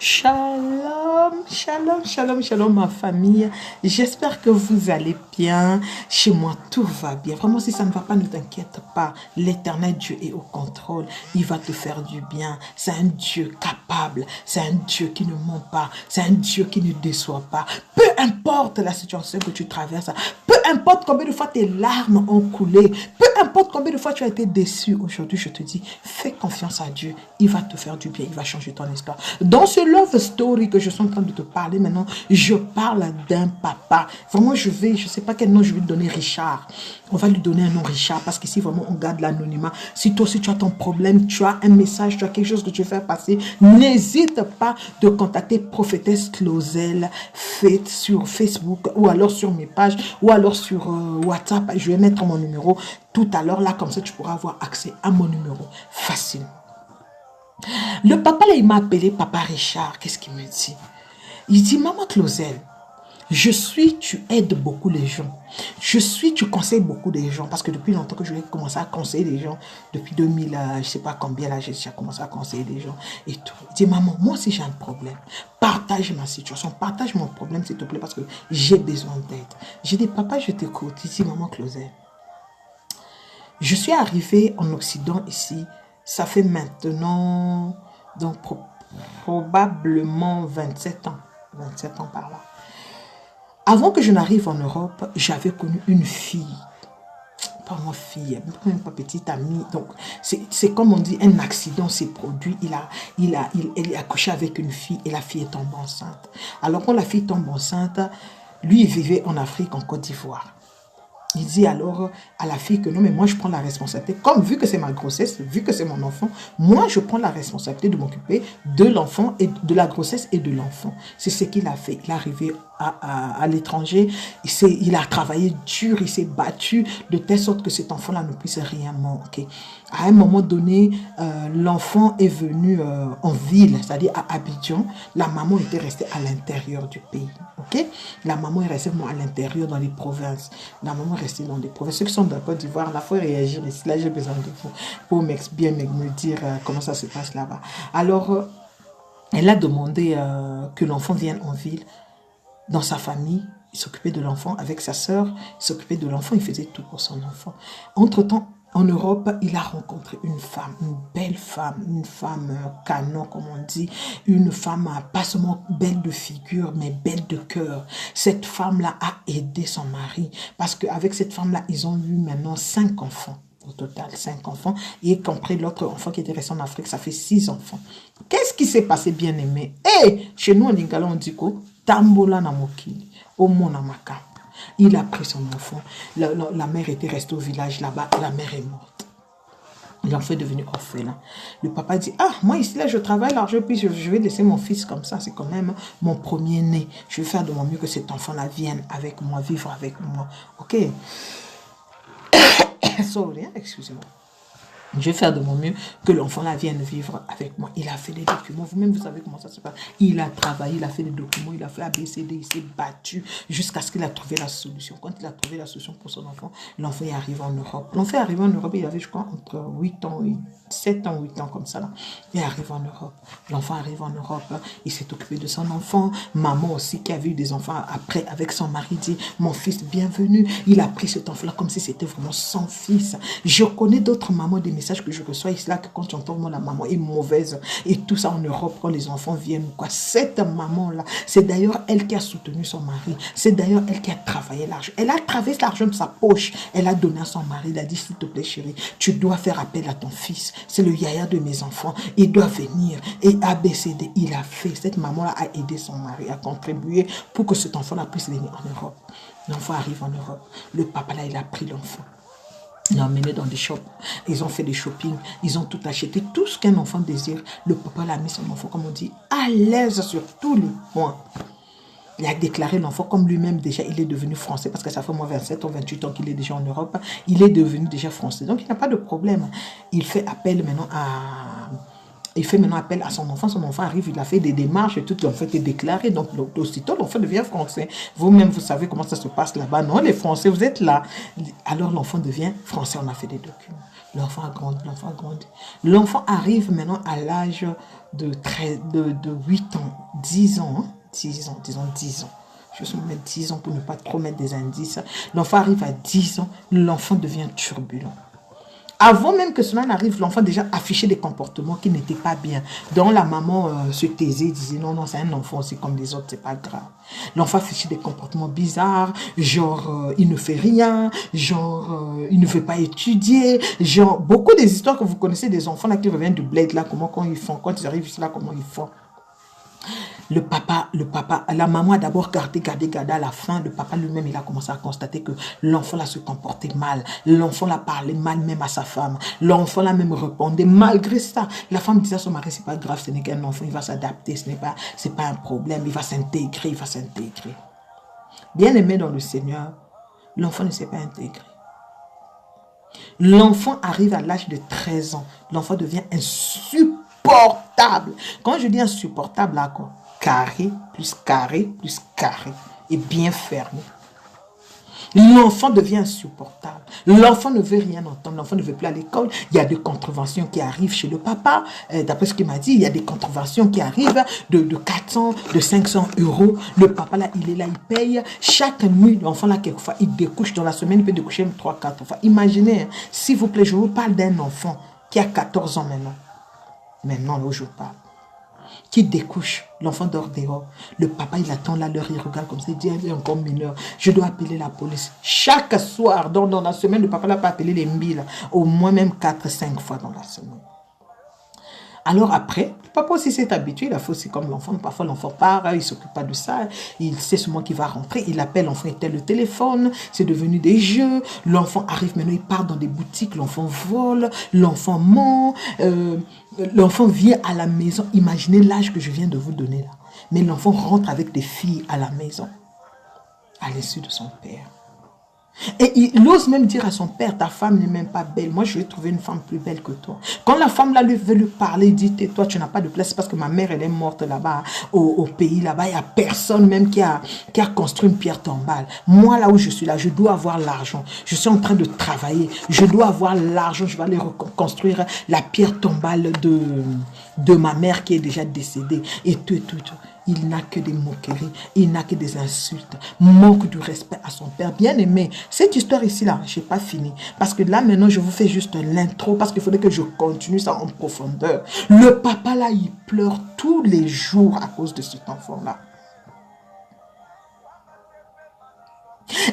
Shalom, shalom, shalom, shalom ma famille. J'espère que vous allez bien. Chez moi, tout va bien. Vraiment, si ça ne va pas, ne t'inquiète pas. L'éternel Dieu est au contrôle. Il va te faire du bien. C'est un Dieu capable. C'est un Dieu qui ne ment pas. C'est un Dieu qui ne déçoit pas. Peu importe la situation que tu traverses, peu importe combien de fois tes larmes ont coulé, peu importe combien de fois tu as été déçu, aujourd'hui je te dis, fais confiance à Dieu. Il va te faire du bien. Il va changer ton histoire. Dans ce love story que je suis en train de te parler maintenant, je parle d'un papa. Vraiment, je sais pas quel nom je vais lui donner, Richard. On va lui donner un nom Richard parce qu'ici, vraiment, on garde l'anonymat. Si toi aussi, tu as ton problème, tu as un message, tu as quelque chose que tu veux faire passer, n'hésite pas de contacter Prophétesse Claudel Faith sur Facebook ou alors sur mes pages ou alors sur WhatsApp. Je vais mettre mon numéro tout à l'heure là, comme ça, tu pourras avoir accès à mon numéro facilement. Le papa, là, il m'a appelé Papa Richard. Qu'est-ce qu'il me dit? Il dit, Maman Claudel, tu aides beaucoup les gens. Tu conseilles beaucoup les gens. Parce que depuis longtemps que je vais commencer à conseiller les gens, depuis 2000, je ne sais pas combien, là, j'ai déjà commencé à conseiller les gens et tout. Il dit, Maman, moi aussi j'ai un problème. Partage ma situation, partage mon problème, s'il te plaît, parce que j'ai besoin d'aide. J'ai dit, Papa, je t'écoute. Il dit, Maman Claudel, je suis arrivée en Occident ici. Ça fait maintenant, donc probablement 27 ans. 27 ans par là. Avant que je n'arrive en Europe, j'avais connu une fille. Pas ma fille, même pas petite amie. Donc, c'est comme on dit, un accident s'est produit. Il est accouché avec une fille et la fille est tombée enceinte. Alors, quand la fille tombe enceinte, lui, il vivait en Afrique, en Côte d'Ivoire. Il dit alors à la fille que non, mais moi je prends la responsabilité. Comme vu que c'est ma grossesse, vu que c'est mon enfant, moi je prends la responsabilité de m'occuper de l'enfant et de la grossesse et de l'enfant. C'est ce qu'il a fait. Il est arrivé à l'étranger, il a travaillé dur, il s'est battu de telle sorte que cet enfant-là ne puisse rien manquer. À un moment donné, l'enfant est venu en ville, c'est-à-dire à Abidjan. La maman était restée à l'intérieur du pays. Okay? La maman est restée à l'intérieur dans les provinces. La maman est restée dans les provinces. Ceux qui sont dans la Côte d'Ivoire, là, il faut réagir ici. Là, j'ai besoin de vous pour bien me dire comment ça se passe là-bas. Alors, elle a demandé que l'enfant vienne en ville. Dans sa famille, il s'occupait de l'enfant avec sa sœur. Il s'occupait de l'enfant, il faisait tout pour son enfant. Entre-temps, en Europe, il a rencontré une femme, une belle femme, une femme canon, comme on dit, une femme pas seulement belle de figure, mais belle de cœur. Cette femme-là a aidé son mari, parce qu'avec cette femme-là, ils ont eu maintenant 5 enfants. Au total, 5 enfants, et compris l'autre enfant qui était resté en Afrique, ça fait 6 enfants. Qu'est-ce qui s'est passé, bien aimé? Chez nous, en Lingala, on dit quoi? Tambola na mokili, au monamaka. Il a pris son enfant. La mère était restée au village là-bas. La mère est morte. L'enfant est devenu orphelin. Le papa dit, moi ici, là, je travaille l'argent, puis je vais laisser mon fils comme ça. C'est quand même mon premier-né. Je vais faire de mon mieux que cet enfant-là vienne avec moi, vivre avec moi. Ok? Sorry, excusez-moi. Je vais faire de mon mieux que l'enfant-là vienne vivre avec moi. Il a fait des documents. Vous-même, vous savez comment ça se passe. Il a travaillé, il a fait des documents, il a fait ABCD, il s'est battu jusqu'à ce qu'il a trouvé la solution. Quand il a trouvé la solution pour son enfant, l'enfant est arrivé en Europe. L'enfant est arrivé en Europe, il avait, je crois, entre 8 ans et 7 ans, 8 ans comme ça. Là. Il est arrivé en Europe. L'enfant arrive en Europe, il s'est occupé de son enfant. Maman aussi, qui avait eu des enfants après, avec son mari, dit, mon fils, bienvenue. Il a pris cet enfant-là comme si c'était vraiment son fils. Je connais d'autres mamans, des messages que je reçois ici, là, que quand j'entends moi, la maman est mauvaise, et tout ça en Europe, quand les enfants viennent, quoi. Cette maman-là, c'est d'ailleurs elle qui a soutenu son mari. C'est d'ailleurs elle qui a travaillé l'argent. Elle a travaillé l'argent de sa poche. Elle a donné à son mari. Elle a dit, s'il te plaît, chérie, tu dois faire appel à ton fils. C'est le yaya de mes enfants. Il doit venir. Et ABCD, il a fait. Cette maman-là a aidé son mari, a contribué pour que cet enfant-là puisse venir en Europe. L'enfant arrive en Europe. Le papa-là, il a pris l'enfant. Ils l'ont emmené dans des shops, ils ont fait des shopping, ils ont tout acheté, tout ce qu'un enfant désire. Le papa l'a mis son enfant, comme on dit, à l'aise sur tous les points. Il a déclaré l'enfant comme lui-même déjà, il est devenu français, parce que ça fait moins 27 ou 28 ans qu'il est déjà en Europe. Il est devenu déjà français, donc il n'a pas de problème. Il fait appel maintenant appel à son enfant arrive, il a fait des démarches et tout, l'enfant est déclaré, donc aussitôt l'enfant devient français. Vous-même, vous savez comment ça se passe là-bas, non, les Français, vous êtes là. Alors l'enfant devient français, on a fait des documents. L'enfant a grandi, l'enfant a grandi. L'enfant arrive maintenant à l'âge de 8 ans, 10 ans, hein, 10 ans, disons 10 ans. Je vais mettre 10 ans pour ne pas trop mettre des indices. L'enfant arrive à 10 ans, l'enfant devient turbulent. Avant même que cela n'arrive, l'enfant déjà affichait des comportements qui n'étaient pas bien. Donc la maman se taisait, disait non, non, c'est un enfant aussi comme les autres, c'est pas grave. L'enfant affichait des comportements bizarres, genre il ne fait rien, genre il ne veut pas étudier, genre beaucoup des histoires que vous connaissez des enfants là qui reviennent du bled là, comment quand ils font, quand ils arrivent ici là, comment ils font. Le papa, la maman a d'abord gardé à la fin. Le papa lui-même, il a commencé à constater que l'enfant là se comportait mal. L'enfant là parlait mal même à sa femme. L'enfant là même répondait. Malgré ça, la femme disait à son mari, c'est pas grave, ce n'est qu'un enfant, il va s'adapter, c'est pas un problème, il va s'intégrer, Bien aimé dans le Seigneur, l'enfant ne s'est pas intégré. L'enfant arrive à l'âge de 13 ans. L'enfant devient insupportable. Quand je dis insupportable, là, quoi? Carré, plus carré, plus carré. Et bien fermé. L'enfant devient insupportable. L'enfant ne veut rien entendre. L'enfant ne veut plus à l'école. Il y a des contraventions qui arrivent chez le papa. D'après ce qu'il m'a dit, il y a des contraventions qui arrivent de 400, de 500 euros. Le papa, là, il est là, il paye. Chaque nuit, l'enfant, là, quelquefois, il découche dans la semaine. Il peut découcher 3-4 fois. Imaginez, hein, s'il vous plaît, je vous parle d'un enfant qui a 14 ans maintenant. Maintenant, là où je parle. Qui découche, l'enfant dort dehors. Le papa, il attend la l'heure, il regarde comme ça, il dit, elle est encore mineure, je dois appeler la police. Chaque soir, dans la semaine, le papa n'a pas appelé les mille, au moins même 4-5 fois dans la semaine. Alors après, le papa aussi s'est habitué, il a fait aussi comme l'enfant. Parfois l'enfant part, il ne s'occupe pas de ça, il sait seulement qu'il va rentrer, il appelle, l'enfant était le téléphone, c'est devenu des jeux, l'enfant arrive maintenant, il part dans des boutiques, l'enfant vole, l'enfant ment, l'enfant vient à la maison, imaginez l'âge que je viens de vous donner là. Mais l'enfant rentre avec des filles à la maison, à l'insu de son père. Et il ose même dire à son père, ta femme n'est même pas belle. Moi, je vais trouver une femme plus belle que toi. Quand la femme là lui veut lui parler, il dit, tais-toi, tu n'as pas de place parce que ma mère, elle est morte là-bas, au pays là-bas. Il n'y a personne même qui a construit une pierre tombale. Moi, là où je suis là, je dois avoir l'argent. Je suis en train de travailler. Je dois avoir l'argent. Je vais aller reconstruire la pierre tombale de ma mère qui est déjà décédée. Et tout. Il n'a que des moqueries, il n'a que des insultes, manque de respect à son père. Bien aimé, cette histoire ici là, je n'ai pas fini. Parce que là maintenant, je vous fais juste l'intro parce qu'il faudrait que je continue ça en profondeur. Le papa là, il pleure tous les jours à cause de cet enfant là.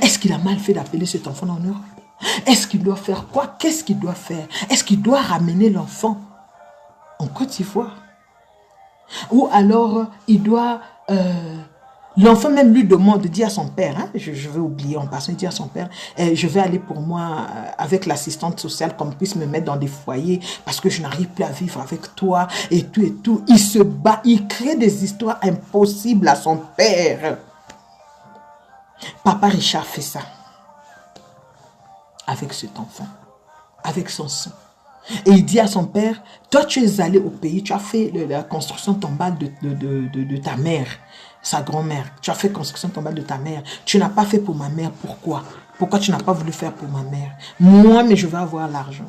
Est-ce qu'il a mal fait d'appeler cet enfant en Europe? Est-ce qu'il doit faire quoi? Qu'est-ce qu'il doit faire? Est-ce qu'il doit ramener l'enfant en Côte d'Ivoire? Ou alors, il doit... l'enfant même lui demande, dit à son père, hein, je vais oublier en passant, il dit à son père, je vais aller pour moi avec l'assistante sociale, qu'on puisse me mettre dans des foyers, parce que je n'arrive plus à vivre avec toi, et tout. Il se bat, il crée des histoires impossibles à son père. Papa Richard fait ça. Avec cet enfant. Avec son sang. Et il dit à son père, toi tu es allé au pays, tu as fait la construction tombale de ta mère, sa grand-mère. Tu as fait construction tombale de ta mère. Tu n'as pas fait pour ma mère, pourquoi? Pourquoi tu n'as pas voulu faire pour ma mère? Moi, mais je vais avoir l'argent.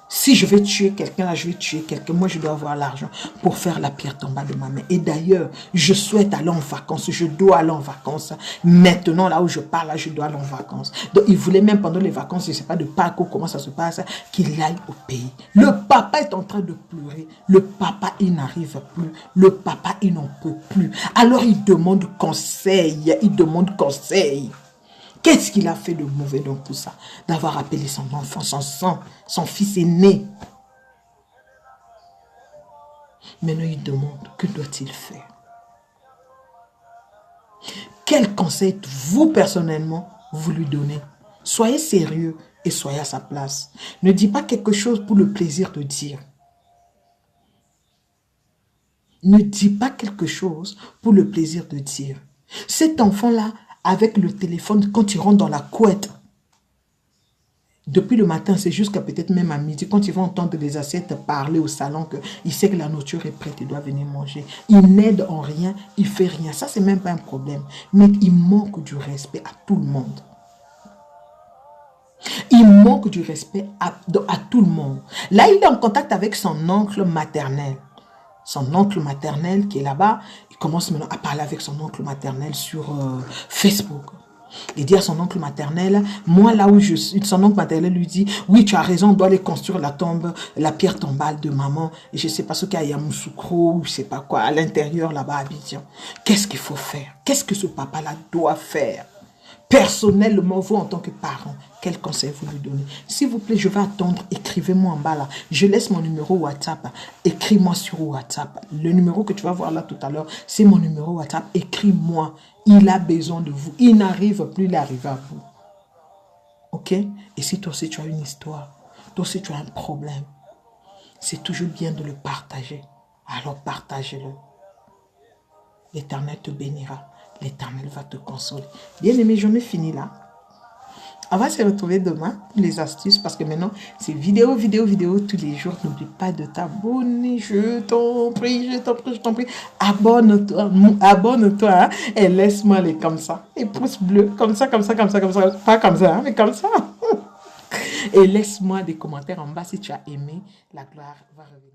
Si je vais tuer quelqu'un, là, je vais tuer quelqu'un. Moi, je dois avoir l'argent pour faire la pierre tombale de ma mère. Et d'ailleurs, je souhaite aller en vacances. Je dois aller en vacances. Maintenant, là où je parle, là, je dois aller en vacances. Donc, il voulait même pendant les vacances, je ne sais pas de Pâques, comment ça se passe, qu'il aille au pays. Le papa est en train de pleurer. Le papa, il n'arrive plus. Le papa, il n'en peut plus. Alors, il demande conseil. Il demande conseil. Qu'est-ce qu'il a fait de mauvais dans tout ça? D'avoir appelé son enfant, son sang, son fils aîné. Maintenant, il demande, que doit-il faire? Quel conseil, vous, personnellement, vous lui donnez? Soyez sérieux et soyez à sa place. Ne dis pas quelque chose pour le plaisir de dire. Ne dis pas quelque chose pour le plaisir de dire. Cet enfant-là, avec le téléphone, quand il rentre dans la couette, depuis le matin, c'est jusqu'à peut-être même à midi, quand il va entendre les assiettes parler au salon, il sait que la nourriture est prête, il doit venir manger. Il n'aide en rien, il fait rien. Ça, c'est même pas un problème. Mais il manque du respect à tout le monde. Il manque du respect à tout le monde. Là, il est en contact avec son oncle maternel. son oncle maternel qui est là-bas. Il commence maintenant à parler avec son oncle maternel sur Facebook. Il dit à son oncle maternel, moi là où je suis, son oncle maternel lui dit, oui tu as raison, on doit aller construire la tombe, la pierre tombale de maman. Et je sais pas ce qu'il y a à Yamoussoukro, ou je sais pas quoi, à l'intérieur là-bas à Abidjan. Qu'est-ce qu'il faut faire? Qu'est-ce que ce papa-là doit faire? Personnellement, vous en tant que parent, quel conseil vous lui donnez? S'il vous plaît, je vais attendre, écrivez-moi en bas là. Je laisse mon numéro WhatsApp. Écris-moi sur WhatsApp. Le numéro que tu vas voir là tout à l'heure, c'est mon numéro WhatsApp. Écris-moi. Il a besoin de vous. Il n'arrive plus d'arriver à vous. Ok? Et si toi aussi tu as une histoire, toi aussi tu as un problème, c'est toujours bien de le partager. Alors partagez-le. L'Éternel te bénira. L'Éternel va te consoler. Bien aimé, j'en ai fini là. On va se retrouver demain pour les astuces parce que maintenant, c'est vidéo tous les jours. N'oublie pas de t'abonner. Je t'en prie, je t'en prie, je t'en prie. Abonne-toi, abonne-toi hein, et laisse-moi les comme ça. Les pouces bleus, comme ça, comme ça, comme ça, comme ça. Pas comme ça, hein, mais comme ça. Et laisse-moi des commentaires en bas si tu as aimé. La gloire va revenir.